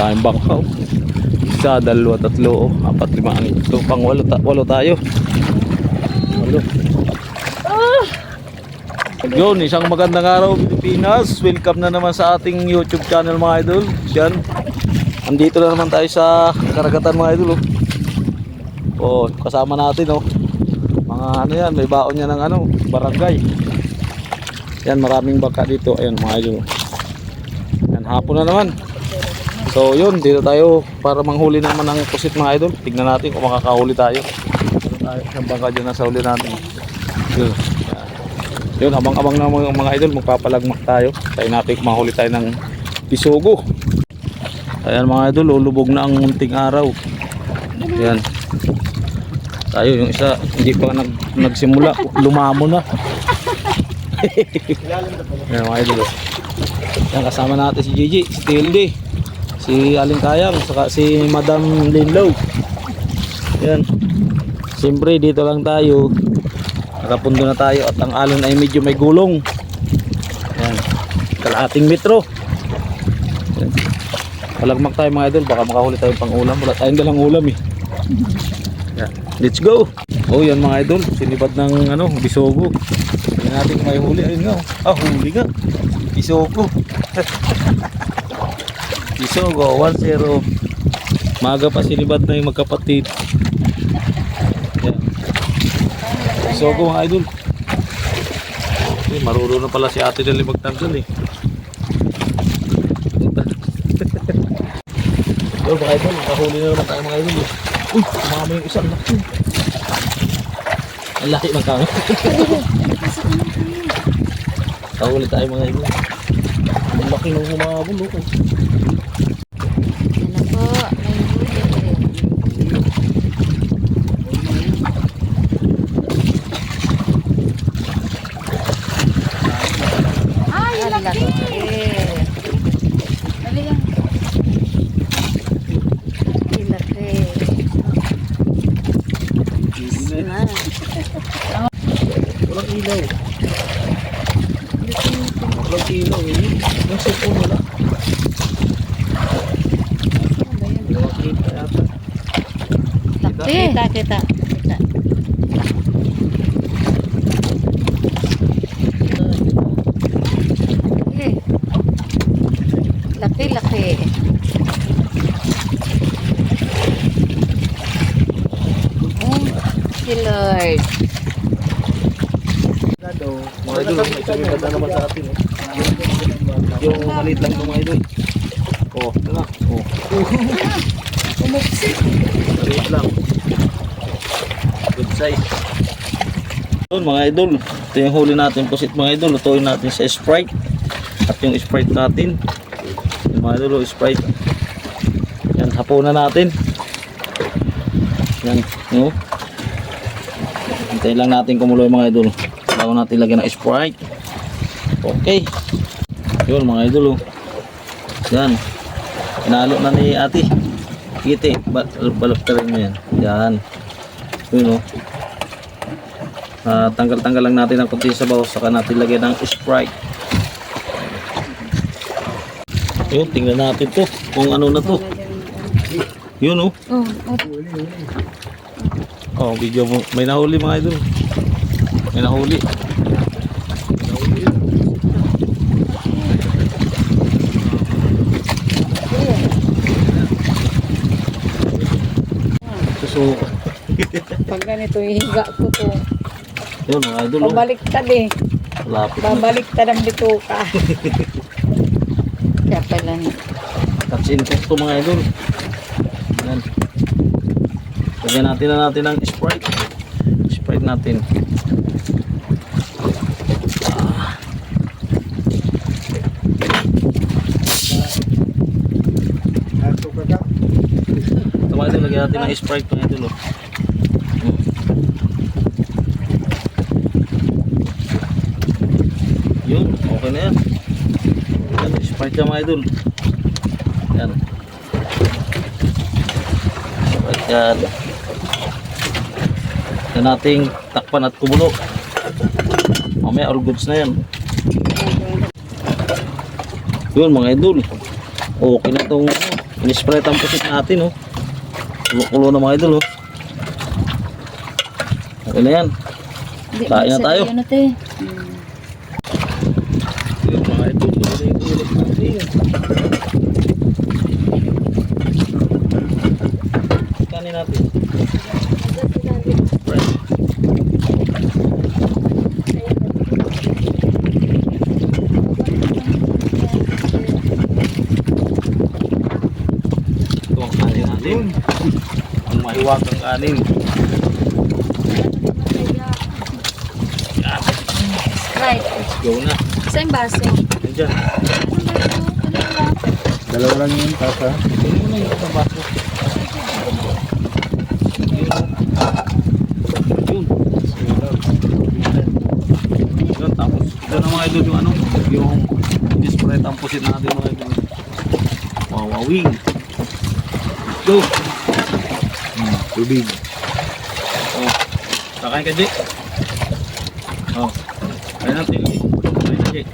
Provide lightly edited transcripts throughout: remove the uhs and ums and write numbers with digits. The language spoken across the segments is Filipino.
Daming bangka. Isa, dalawa, tatlo, apat, lima. Ito pang walo tayo. Walo. Yun, isang magandang araw Pilipinas. Welcome na naman sa ating YouTube channel mga idol. Yan. Andito na naman tayo sa karagatan mga idol. Oh, kasama natin mga ano yan, may baon niya ng barangay. Yan, maraming baka dito. Ayun mga idol. Yan, hapon na naman. So yun, dito tayo para manghuli naman ng pusit mga idol. Tignan natin kung makakahuli tayo. Yung bangka dyan nasa huli natin. Yun, abang-abang na mga idol, magpapalagmak tayo. Tayo natin kung mahuli tayo ng pisogo. Ayan mga idol, lulubog na ang munting araw. Ayan. Tayo, yung isa, hindi pa nagsimula, lumamo na. Ayan mga idol. Ayan, kasama natin si Gigi, si Tildy, si Aling Kayang, saka si Madam Linlow. Ayan. Siyempre, dito lang tayo. Nakapundo na tayo at ang alon ay medyo may gulong. Ayan. Kalahating metro. Ayan. Palagmak tayo mga idol, baka makahuli tayong pang ulam. Wala tayong dalang ulam eh. Ayan. Let's go. Oh yan mga idol, sinibad ng bisogo. Hindi natin may huli. Ayun nga. Huli nga. Bisogo. Bisogo 1-0. Maga pa sinibad na yung magkapatid. Ayan. Bisogo mga idol. Okay, marunong na pala si ate dali magtanggal eh. Yo mga idol, nakahuli na naman tayo mga idol eh. Uy, kumama yung isang laki. Ang laki ng kami. Nakahuli tayo mga idol. Ang laki ng humabol oh. Ano po, may huli. Ay, laki! Dali yan. Laki. Walang ilaw. Walang ilaw eh. Yung sipon wala. Laki. Kita. Laki. Oh, si Lord. Mga idol, may sumigada naman sa atin eh. Yung maliit lang itong mga idol. Oh, ito na. Oh. Maliit lang. Good size. Yun mga idol, ito yung huli natin pusit mga idol. Lutuin natin sa Sprite. At yung Sprite natin, yung mga idol, Sprite. Yan, hapunan natin. Yan, no? Hintayin lang natin kumulo yung mga idol bago natin lagyan ng Sprite. Okay. Yun mga idol. Yan. Inalo na ni ate. Kiti, baloktarin mo yan. Yan. Yun tanggal-tanggal lang natin ang kunti sa bawas, saka natin lagyan ng Sprite. Yun, tingnan natin to kung ano na to. Yun video mo. May nahuli mga idol. May nahuli. Susuka. Pag ganito hihiga ko to. Yun mga idol. Pabaliktad eh. Lapit na. Babaliktad ang bituka. Kaya pala na. Tatsin to mga idol. Yan. Lagyan natin ng Sprite. Sprite natin. Ito mga idol, lagyan natin ng Sprite mga idol. Yun, okay na yan. Yan, Sprite yan mga idol. Yan. Sprite yan. Yan nating takpan at kumulo. Mamaya all goods na yan. Yun mga idol. Okay na itong in-spread ang pusit natin, oh. Kulo na mga idol, oh. Okay na yan. Hindi, Kain na tayo. Yun natin. Yun mga idol, ito na yung ulit natin. Kanin natin. Right. Ito ang kanin natin. Ang mahiwagang kanin. Right. Let's go na. Saan baso? Nandiyan. Dalawa lang yun, tasa. Ito na yung isang baso. Yun. Yun, tapos ito na mga idol yung ano, yung display tampusin natin mga idol. Wawawing. Go. Tubig. Oh. Kakain ka, Jay. Oh. Kaya natin. Kakain na, Jay.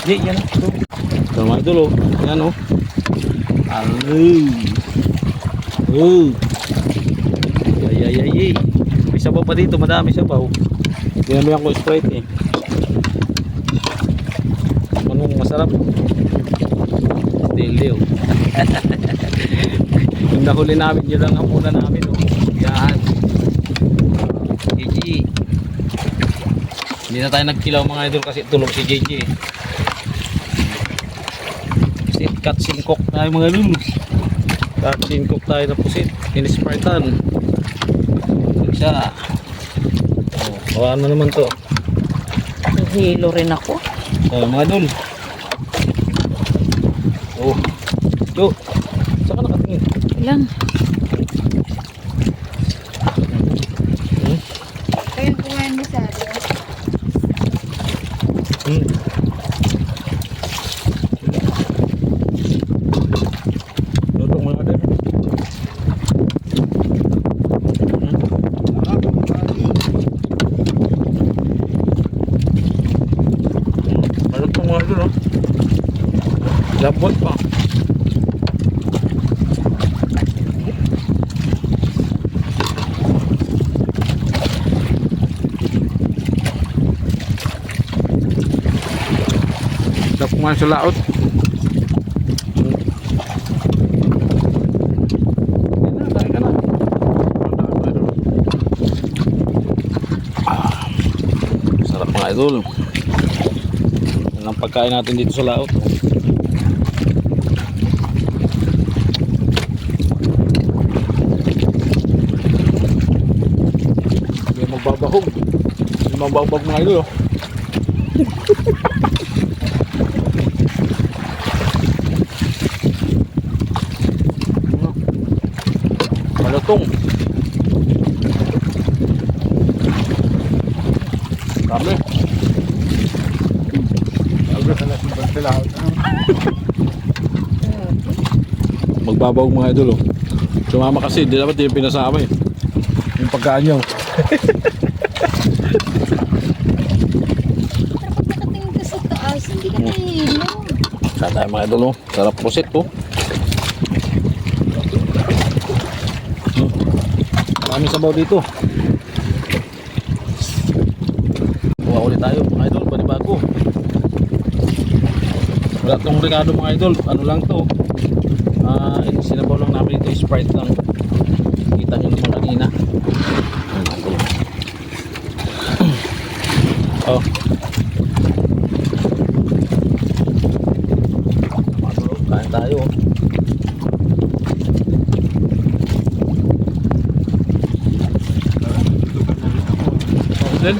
Jay, yan. Ito. Ito mga idol, oh. Yan, oh. Alay. Oh. Ay. May sabaw pa dito, madami sabaw. Ginamihan ko Sprite, eh. Anong masarap? Dili, oh. Yung nahuli namin, yun lang ang muna namin, oh. Yan. JJ. Hindi na tayo nagkilaw mga idol kasi tulog si JJ, eh. Pusit, cut singkok tayo mga idol. Cut singkok tayo na pusit. In-Spartan. Siya. Oh, kawan na naman to. Hilo rin ako. Oh, mga idol. Oh. Yo. Saan ka nakatingin? Ilang? Hmm? Kaya kumain mo sa atin. Hmm. Luto mga idol. Malutong mga idol, oh. Labot pa. Sarap kumain sa laot. Kain ka na. Sarap mga idol. Yan ang pagkain natin dito sa laot. Hindi magbabahog. Hindi magbabahog mga idol, oh. Malutong. Dami. Magbabawag mga idol, oh. Sumama kasi, di dapat yung pinasama, eh. Yung pagkaan nyo. Nakatingin ka sa taas, hindi ka hilo. Saan tayo mga idol, oh. Sarap pusit, oh. Maraming sabaw dito. Kuha ulit tayo mga idol, panibago. Wala tong Ricardo mga idol, ano lang to. Sinabaw lang namin ito, Sprite lang. Kita nyo naman kanina. Oh. Kain tayo. Then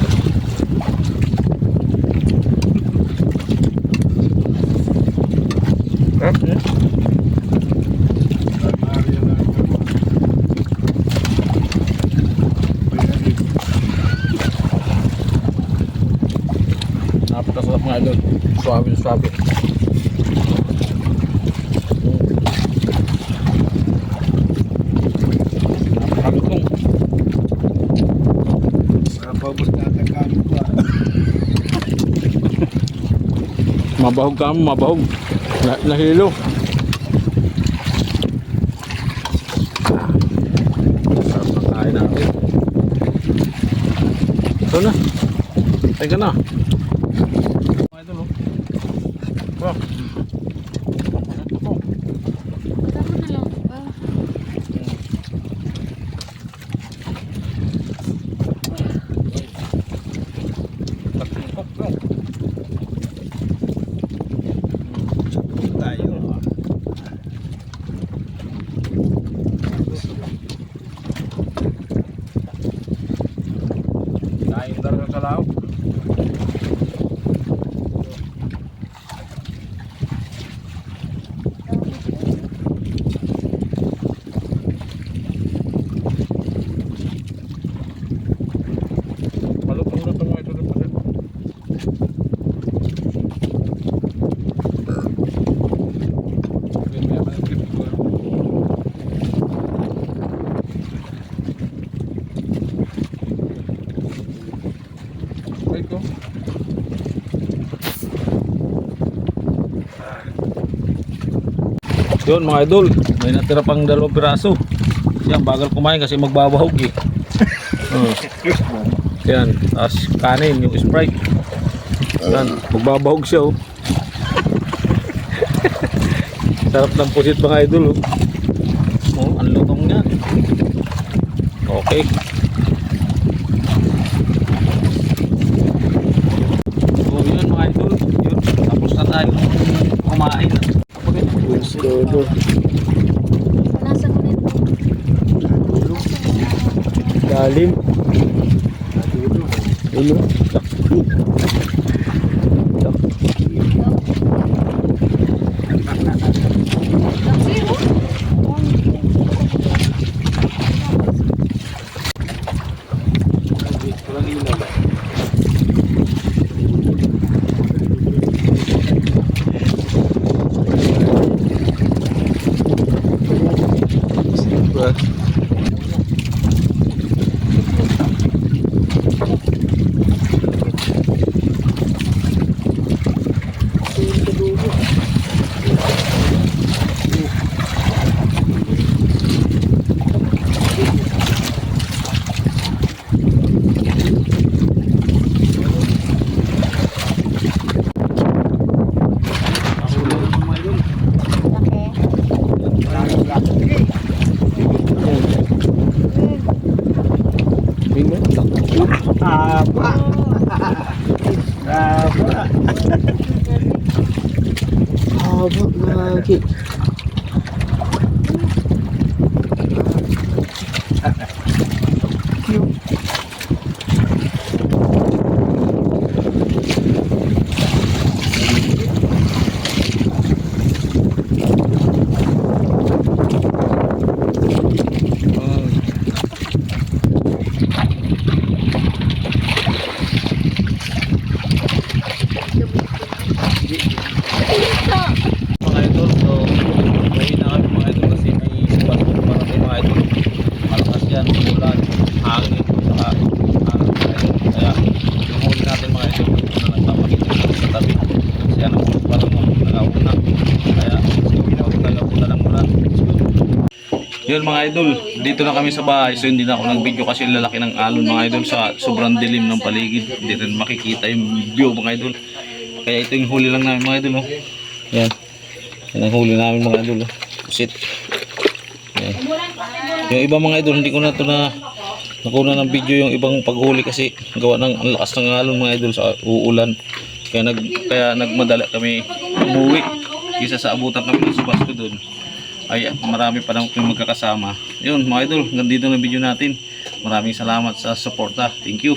napakasarap mga idol. Suabe. Napakagutong. Mabahog ka mo, mabahog. Nahilo. Sarap na kain natin. Ito na. Teka na. Ito no. Wow. Tama na lang ba? Patungkok no. Tayo. Kain talaga sa laot. Malutong na itong mga ito rin pala. Ito. Yun mga idol, may natira pang 2 piraso. Yan, bagal kumain kasi magbabahog eh. Yan, tapos kanin, yung Sprite. Yan, magbabahog siya oh. Sarap ng pusit mga idol oh. Oh, ang lutong niya. Okay. So yun mga idol, yun, tapos na tayo kumain. Nasa ko nito. Lalim. Ulo. Apa? Apa? Haba lagi. Mga idol, so uwi na kami mga idol kasi may basketball para tayo mga idol. Malakas yan, ulan, hangin, saka kaya yung huli natin mga idol na nagpapakita natin sa tabi kasi ano, parang nag-auna kaya pinagkalabutan ng ulan. Yun mga idol, dito na kami sa bahay so hindi na ako nag-video kasi lalaki ng alon mga idol sa sobrang dilim ng paligid, hindi rin makikita yung view mga idol. Kaya ito yung huli lang namin mga idol oh. Yan. Yan ang huli namin mga idol. Pusit. Yan. Yung iba mga idol, hindi ko na ito na nakuna ng video yung ibang paghuli kasi gawa ng ang lakas ng alon mga idol sa uulan. Kaya nagmadala kami umuwi. Isa sa abutan kami ng subas ko doon. Ay marami pa lang kami magkakasama. Yun mga idol, hanggang dito na video natin. Maraming salamat sa suporta. Thank you.